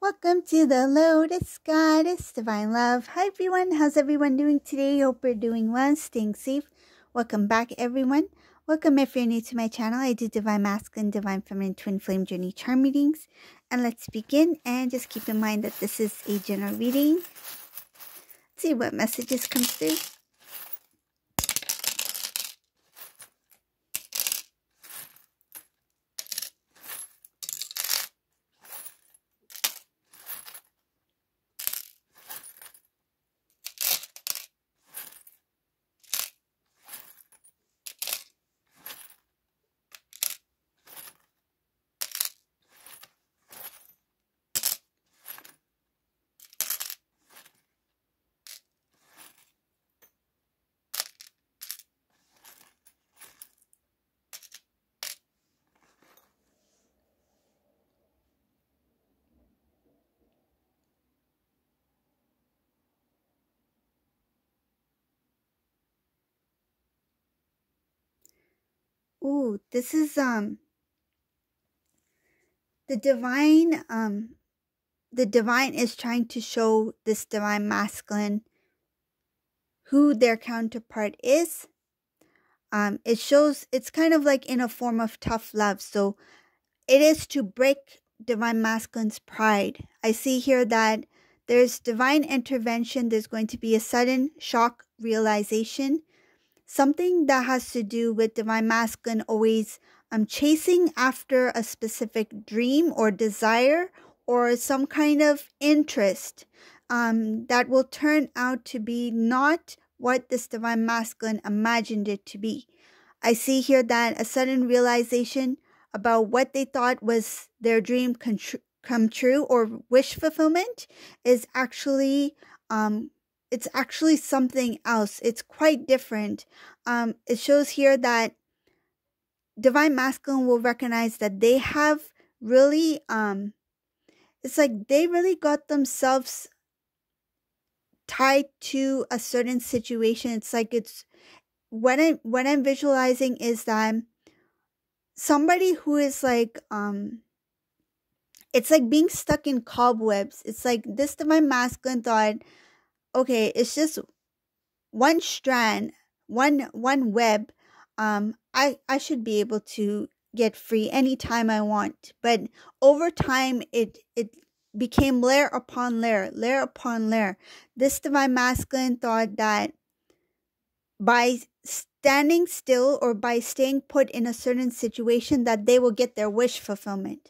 Welcome to the Lotus Goddess Divine Love. Hi everyone, how's everyone doing today? Hope you're doing well, staying safe. Welcome back everyone. Welcome if you're new to my channel. I do Divine Masculine, Divine Feminine, Twin Flame Journey Charm readings. And let's begin, and just keep in mind that this is a general reading. Let's see what messages come through. Ooh, this is the divine is trying to show this divine masculine who their counterpart is. It shows it's kind of like in a form of tough love. So it is to break divine masculine's pride. I see here that there's divine intervention. There's going to be a sudden shock realization. Something that has to do with divine masculine always chasing after a specific dream or desire or some kind of interest that will turn out to be not what this divine masculine imagined it to be. I see here that a sudden realization about what they thought was their dream come true or wish fulfillment is actually it's actually something else. It's quite different. It shows here that divine masculine will recognize that they have really it's like they really got themselves tied to a certain situation. It's like it's what I'm visualizing is that somebody who is like it's like being stuck in cobwebs. It's like this divine masculine thought, okay, it's just one strand, one web. I should be able to get free anytime I want. But over time it became layer upon layer, layer upon layer. This divine masculine thought that by standing still or by staying put in a certain situation that they will get their wish fulfillment.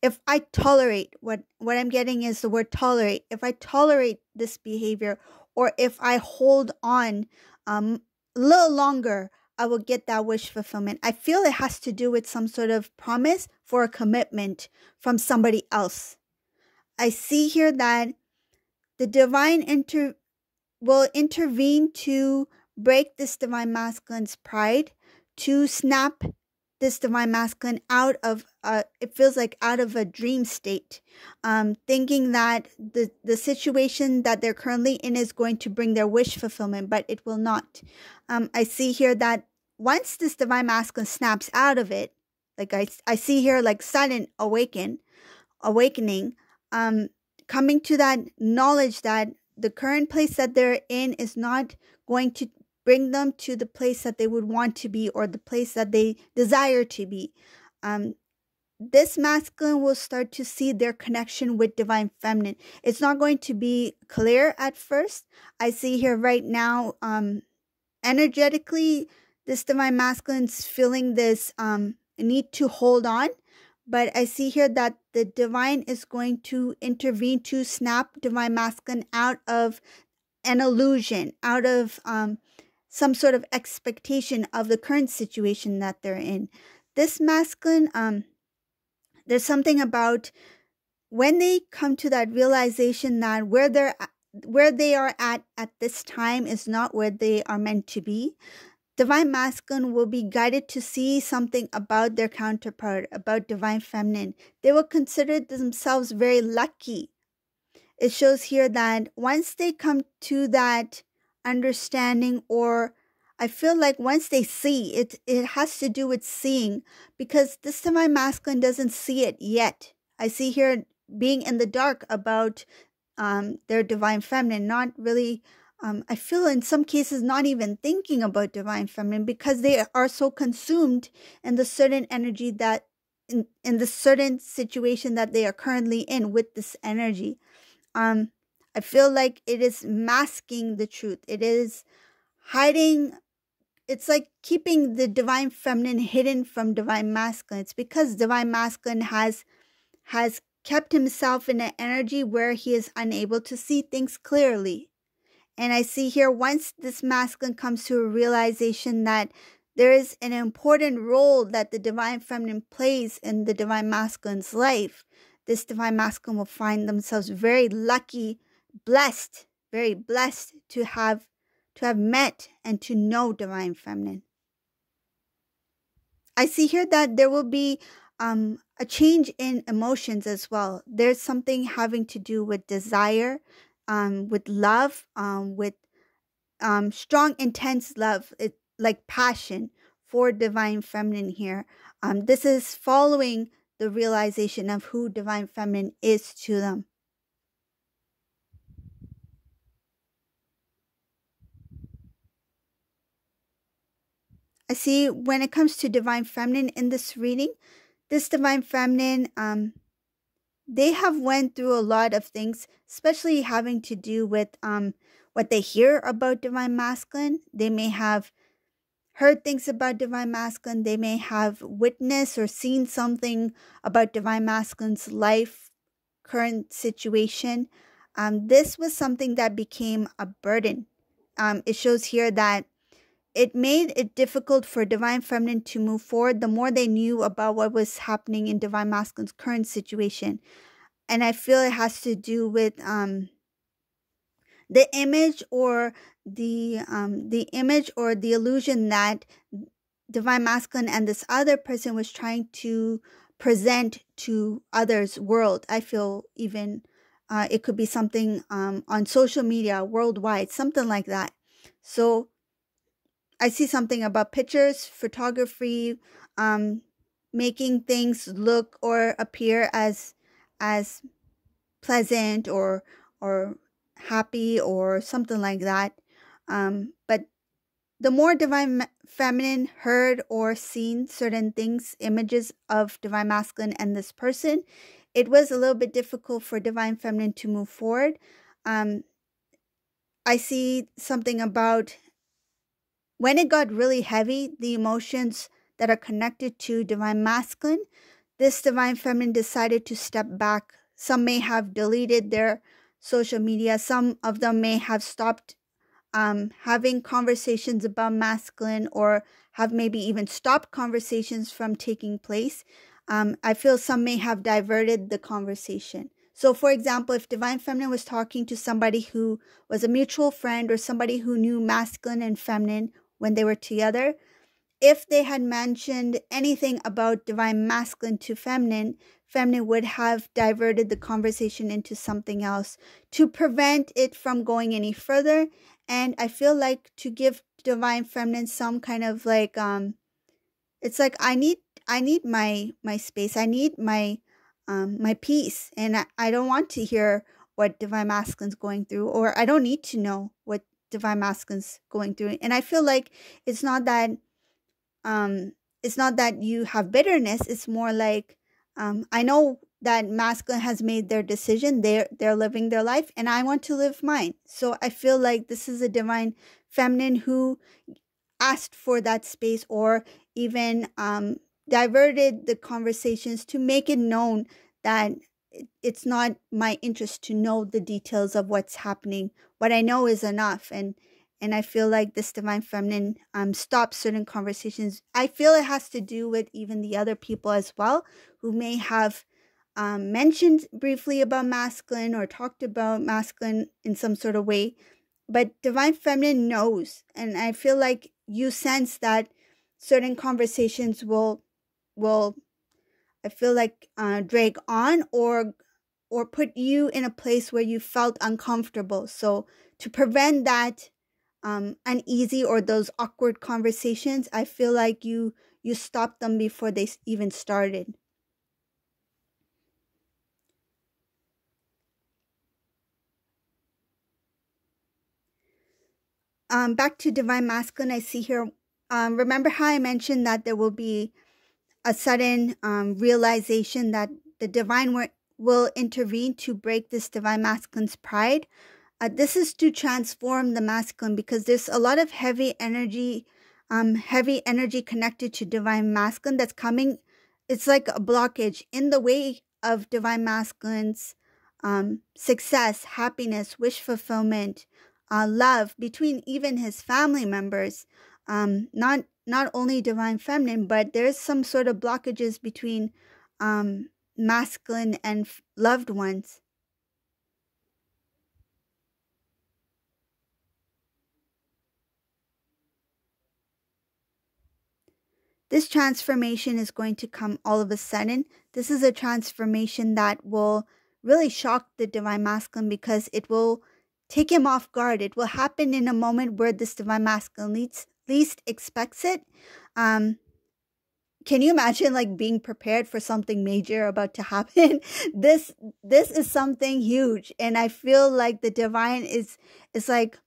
If I tolerate, what I'm getting is the word tolerate. If I tolerate this behavior, or if I hold on a little longer, I will get that wish fulfillment. I feel it has to do with some sort of promise for a commitment from somebody else. I see here that the divine will intervene to break this divine masculine's pride, to snap this divine masculine out of it feels like out of a dream state, thinking that the situation that they're currently in is going to bring their wish fulfillment, but it will not. I see here that once this divine masculine snaps out of it, like I see here like sudden awakening, coming to that knowledge that the current place that they're in is not going to bring them to the place that they would want to be or the place that they desire to be. This masculine will start to see their connection with divine feminine. It's not going to be clear at first. I see here right now, energetically, this divine masculine's feeling this need to hold on. But I see here that the divine is going to intervene to snap divine masculine out of an illusion, out of some sort of expectation of the current situation that they're in. This masculine, there's something about when they come to that realization that where they are at this time is not where they are meant to be. Divine masculine will be guided to see something about their counterpart, about divine feminine. They will consider themselves very lucky. It shows here that once they come to that understanding, or I feel like once they see it, it has to do with seeing, because this divine masculine doesn't see it yet. I see here being in the dark about their divine feminine, not really, I feel in some cases not even thinking about divine feminine because they are so consumed in the certain energy that in the certain situation that they are currently in with this energy. I feel like it is masking the truth. It is hiding. It's like keeping the divine feminine hidden from divine masculine. It's because divine masculine has kept himself in an energy where he is unable to see things clearly. And I see here, once this masculine comes to a realization that there is an important role that the divine feminine plays in the divine masculine's life, this divine masculine will find themselves very lucky, blessed, very blessed to have met and to know divine feminine. I see here that there will be a change in emotions as well. There's something having to do with desire, with love, with strong, intense love, like passion for divine feminine here. This is following the realization of who divine feminine is to them. I see when it comes to divine feminine in this reading, this divine feminine, they have went through a lot of things, especially having to do with what they hear about divine masculine. They may have heard things about divine masculine. They may have witnessed or seen something about divine masculine's life, current situation. This was something that became a burden. It shows here that it made it difficult for divine feminine to move forward the more they knew about what was happening in divine masculine's current situation. And I feel it has to do with the image or the image or the illusion that divine masculine and this other person was trying to present to others' world. I feel even it could be something on social media worldwide, something like that. So I see something about pictures, photography, making things look or appear as pleasant or happy or something like that. But the more divine feminine heard or seen certain things, images of divine masculine and this person, it was a little bit difficult for divine feminine to move forward. I see something about when it got really heavy, the emotions that are connected to divine masculine, this divine feminine decided to step back. Some may have deleted their social media. Some of them may have stopped having conversations about masculine or have maybe even stopped conversations from taking place. I feel some may have diverted the conversation. So, for example, if divine feminine was talking to somebody who was a mutual friend or somebody who knew masculine and feminine when they were together, if they had mentioned anything about divine masculine to feminine, feminine would have diverted the conversation into something else to prevent it from going any further. And I feel like to give divine feminine some kind of like it's like I need my space. I need my peace, and I don't want to hear what divine masculine's going through, or I don't need to know what divine masculine's going through. And I feel like it's not that you have bitterness. It's more like I know that masculine has made their decision. They're living their life, and I want to live mine. So I feel like this is a divine feminine who asked for that space, or even diverted the conversations to make it known that it's not my interest to know the details of what's happening. What I know is enough. And I feel like this divine feminine stops certain conversations. I feel it has to do with even the other people as well, who may have mentioned briefly about masculine or talked about masculine in some sort of way. But divine feminine knows, and I feel like you sense that certain conversations will I feel like drag on or put you in a place where you felt uncomfortable. So to prevent that uneasy or those awkward conversations, I feel like you stopped them before they even started. back to divine masculine, I see here, remember how I mentioned that there will be a sudden realization that the divine will intervene to break this divine masculine's pride. This is to transform the masculine, because there's a lot of heavy energy connected to divine masculine that's coming. It's like a blockage in the way of divine masculine's success, happiness, wish fulfillment, love between even his family members. Not only divine feminine, but there's some sort of blockages between masculine and loved ones. This transformation is going to come all of a sudden. This is a transformation that will really shock the divine masculine, because it will take him off guard. It will happen in a moment where this divine masculine least expects it. Can you imagine like being prepared for something major about to happen? This is something huge, and I feel like the divine is like,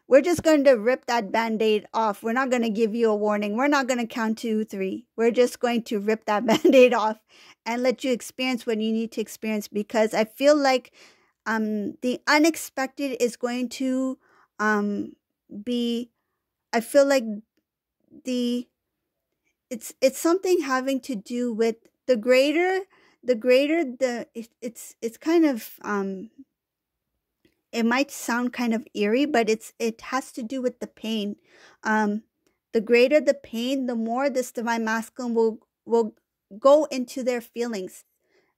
we're just going to rip that band-aid off. We're not going to give you a warning. We're not going to count 2, 3. We're just going to rip that band-aid off and let you experience what you need to experience, because I feel like the unexpected is going to be, I feel like it's something having to do with the greater it's kind of it might sound kind of eerie, but it has to do with the pain. The greater the pain, the more this divine masculine will go into their feelings.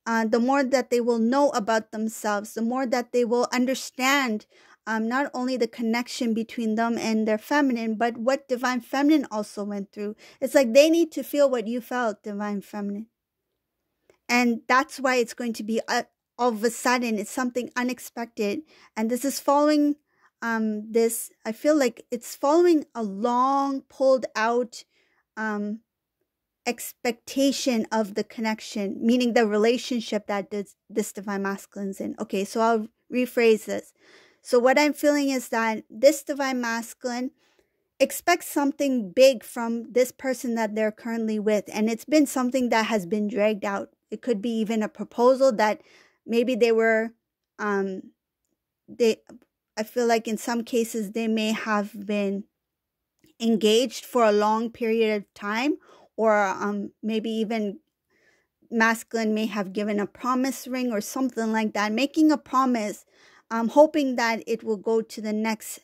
The more that they will know about themselves, the more that they will understand not only the connection between them and their feminine, but what divine feminine also went through. It's like they need to feel what you felt, divine feminine. And that's why it's going to be all of a sudden, it's something unexpected. And this is following I feel like it's following a long pulled out expectation of the connection, meaning the relationship that this divine masculine's in. Okay, so I'll rephrase this. So what I'm feeling is that this divine masculine expects something big from this person that they're currently with, and it's been something that has been dragged out. It could be even a proposal that maybe they were I feel like in some cases they may have been engaged for a long period of time, or maybe even masculine may have given a promise ring or something like that, making a promise, hoping that it will go to the next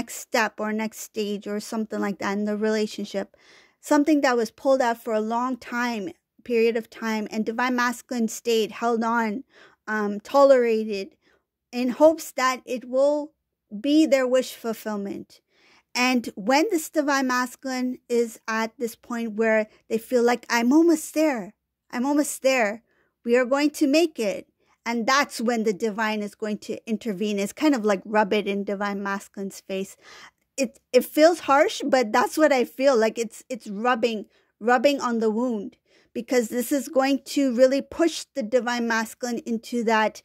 step or next stage or something like that in the relationship. Something that was pulled out for a long period of time, and divine masculine stayed, held on, tolerated, in hopes that it will be their wish fulfillment. And when this divine masculine is at this point where they feel like, I'm almost there, we are going to make it. And that's when the divine is going to intervene. It's kind of like rub it in divine masculine's face. It feels harsh, but that's what I feel like. It's rubbing on the wound, because this is going to really push the divine masculine into that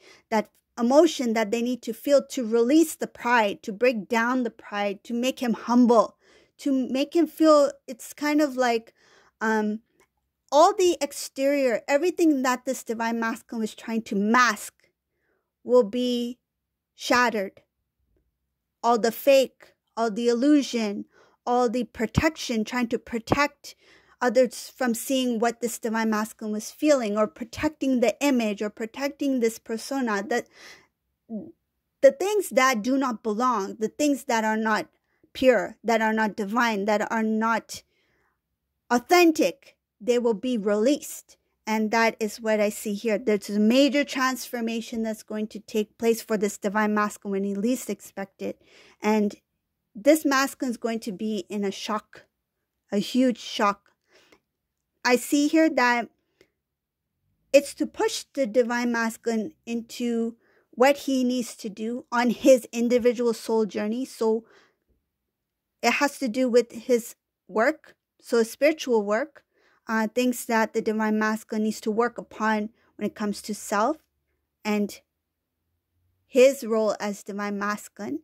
emotion that they need to feel, to release the pride, to break down the pride, to make him humble, to make him feel. It's kind of like all the exterior, everything that this divine masculine was trying to mask will be shattered. All the fake, all the illusion, all the protection, trying to protect others from seeing what this divine masculine was feeling, or protecting the image, or protecting this persona, that the things that do not belong, the things that are not pure, that are not divine, that are not authentic, they will be released. And that is what I see here. There's a major transformation that's going to take place for this divine masculine when he least expected. And this masculine is going to be in a shock, a huge shock. I see here that it's to push the divine masculine into what he needs to do on his individual soul journey. So it has to do with his work, so spiritual work, things that the divine masculine needs to work upon when it comes to self and his role as divine masculine.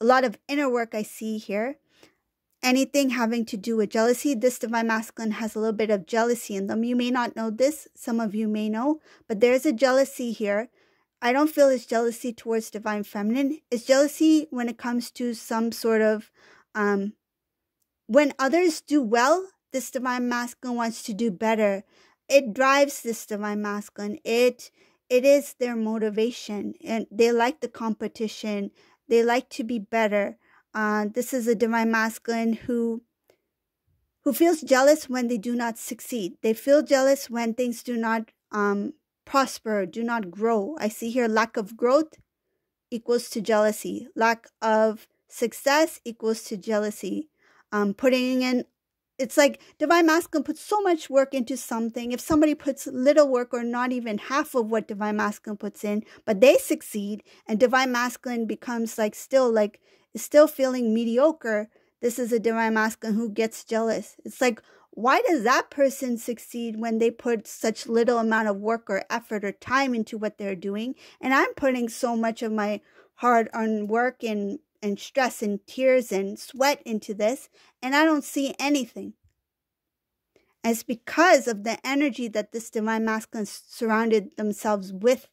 a lot of inner work I see here. Anything having to do with jealousy, this Divine Masculine has a little bit of jealousy in them. You may not know this, some of you may know, but there's a jealousy here. I don't feel it's jealousy towards Divine Feminine. It's jealousy when it comes to some sort of, when others do well, this Divine Masculine wants to do better. It drives this Divine Masculine. It is their motivation, and they like the competition. They like to be better. This is a Divine Masculine who feels jealous when they do not succeed. They feel jealous when things do not prosper, do not grow. I see here lack of growth equals to jealousy. Lack of success equals to jealousy. Putting in, it's like Divine Masculine puts so much work into something. If somebody puts little work or not even half of what Divine Masculine puts in, but they succeed, and Divine Masculine becomes is still feeling mediocre, this is a Divine Masculine who gets jealous. It's like, why does that person succeed when they put such little amount of work or effort or time into what they're doing? And I'm putting so much of my hard-earned work and stress and tears and sweat into this, and I don't see anything. And it's because of the energy that this Divine Masculine surrounded themselves with.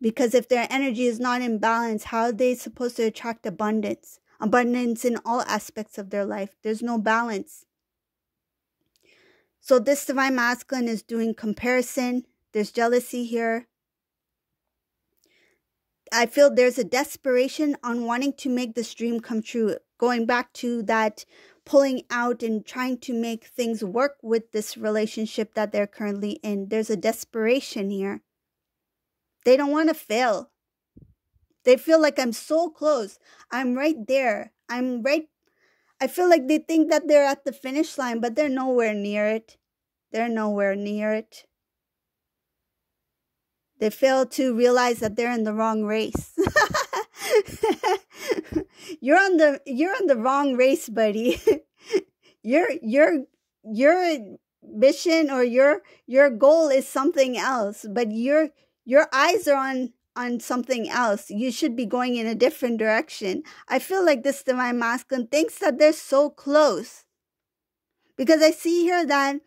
Because if their energy is not in balance, how are they supposed to attract abundance? Abundance in all aspects of their life. There's no balance. So this Divine Masculine is doing comparison. There's jealousy here. I feel there's a desperation on wanting to make this dream come true. Going back to that pulling out and trying to make things work with this relationship that they're currently in. There's a desperation here. They don't want to fail. They feel like I'm so close. I'm right there. I feel like they think that they're at the finish line, but they're nowhere near it. They're nowhere near it. They fail to realize that they're in the wrong race. You're on the wrong race, buddy. Your mission or your goal is something else, but your eyes are on something else. You should be going in a different direction. I feel like this Divine Masculine thinks that they're so close, because I see here that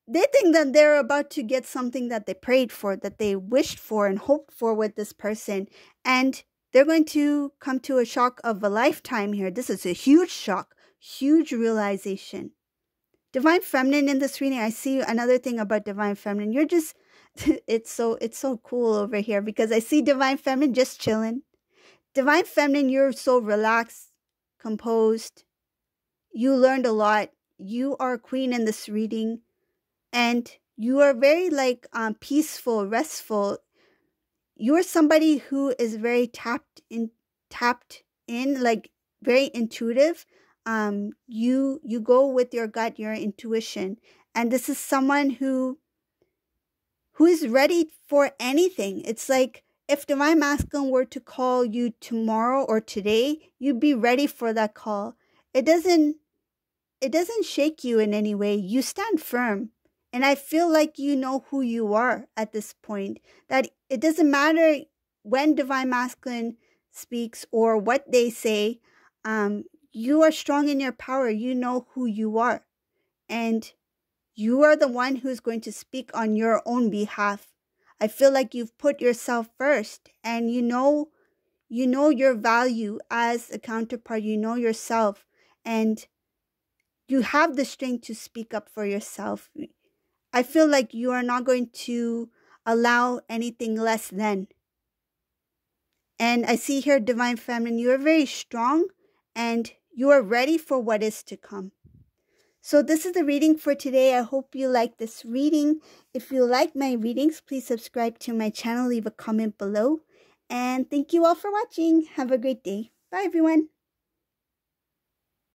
they think that they're about to get something that they prayed for, that they wished for and hoped for with this person, and they're going to come to a shock of a lifetime here. This is a huge shock, huge realization. Divine Feminine in this reading, I see another thing about Divine Feminine. You're just, it's so cool over here, because I see Divine Feminine just chilling. Divine Feminine, you're so relaxed, composed. You learned a lot. You are a queen in this reading. And you are very peaceful, restful. You are somebody who is very tapped in, like very intuitive. You go with your gut, your intuition. And this is someone who is ready for anything. It's like if Divine Masculine were to call you tomorrow or today, you'd be ready for that call. It doesn't shake you in any way. You stand firm. And I feel like you know who you are at this point. That it doesn't matter when Divine Masculine speaks or what they say. You are strong in your power. You know who you are. And you are the one who's going to speak on your own behalf. I feel like you've put yourself first. And you know your value as a counterpart. You know yourself. And you have the strength to speak up for yourself. I feel like you are not going to allow anything less than. And I see here, Divine Feminine, you are very strong and you are ready for what is to come. So this is the reading for today. I hope you like this reading. If you like my readings, please subscribe to my channel, leave a comment below. And thank you all for watching. Have a great day. Bye, everyone.